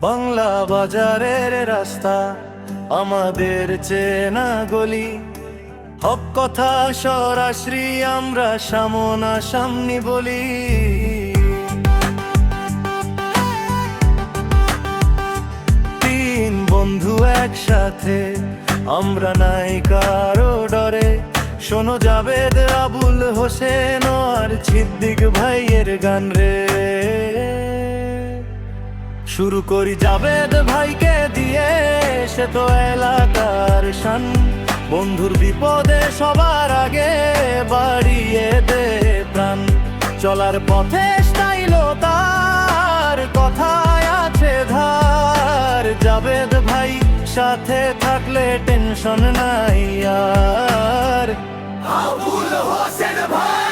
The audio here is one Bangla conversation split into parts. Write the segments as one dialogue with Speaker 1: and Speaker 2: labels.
Speaker 1: বাংলা বাজারের রাস্তা আমাদের চেনা গলি, হক কথা সরাসরি আমরা সামনা সামনি বলি। তিন বন্ধু একসাথে, আমরা নাই কারো ডরে। শোনো জাবেদ, আবুল হোসেন আর সিদ্দিক ভাইয়ের গান রে। শুরু করি জাবেদ ভাইকে দিয়ে, সে তো এলাকার শান। বন্ধুর বিপদে সবার আগে বাড়িয়ে দে প্রাণ। চলার পথে স্টাইল তার, কথায় আছে ধার। জাবেদ ভাই সাথে থাকলে টেনশন নাই আর। আবুল হোসেন ভাই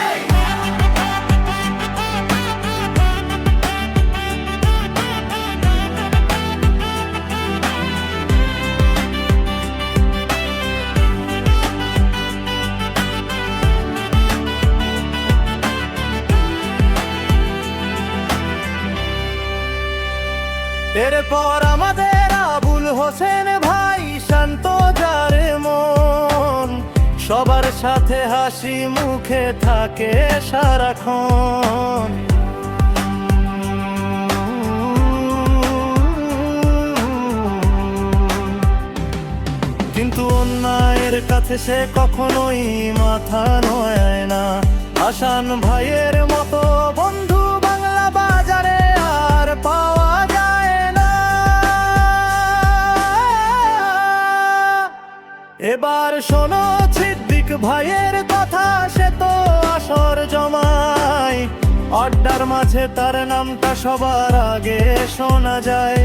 Speaker 1: এরপর আমাদের আবুল হোসেন ভাই, শান্ত যার মন। সবার সাথে হাসি মুখে থাকে সারাক্ষণ। কিন্তু অন্যায়ের কাছে সে কখনোই মাথা নোয় না। হাসান ভাইয়ের মতো বন্ধু বাংলা বাজারে আর পাওয়া যায় না। এবার শোনো সিদ্দিক ভাইয়ের কথা, সে তো আসর জমায়। আড্ডার মাঝে তার নামটা সবার আগে শোনা যায়।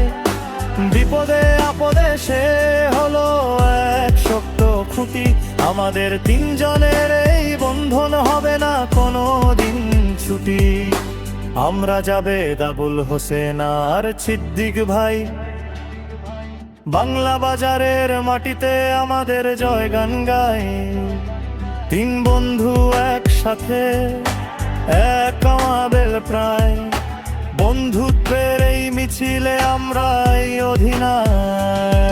Speaker 1: বিপদে আপদে সে হলো এক শক্ত খুঁটি। আমাদের তিনজনের এই বন্ধন হবে না কোনো দিন ছুটি। আমরা জাবেদ, আবুল হোসেন আর সিদ্দিক ভাই, বাংলা বাজারের মাটিতে আমাদের জয়গান গাই। তিন বন্ধু একসাথে, এক আমাদের প্রায়। বন্ধুত্বের এই মিছিলে আমরাই অধিনায়ক।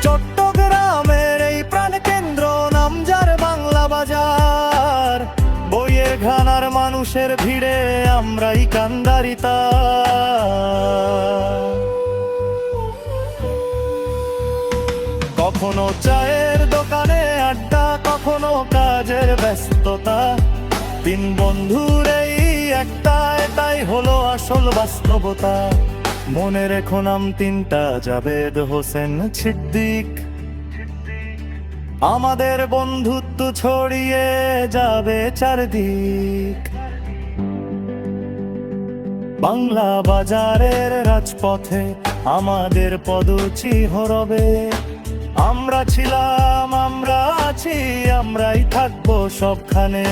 Speaker 1: চট্টগ্রামের এই প্রাণকেন্দ্র, নামজার বাংলা বাজার। বইয়ের ঘানার মানুষের ভিড়ে আমরাই কান্দারিতা। কখনো চায়ের দোকানে আড্ডা, কখনো কাজের ব্যস্ততা। তিন বন্ধুর এই একটা, এটাই হলো আসল বাস্তবতা। মনে রেখো নাম তিনটা, জাবেদ, হোসেন, সিদ্দিক। আমাদের বন্ধুত্ব ছড়িয়ে যাবে চারদিক। বাংলা বাজারের রাজপথে আমাদের পদচিহ্ন রবে। আমরা ছিলাম, আমরা আছি, আমরাই থাকবো সবখানে।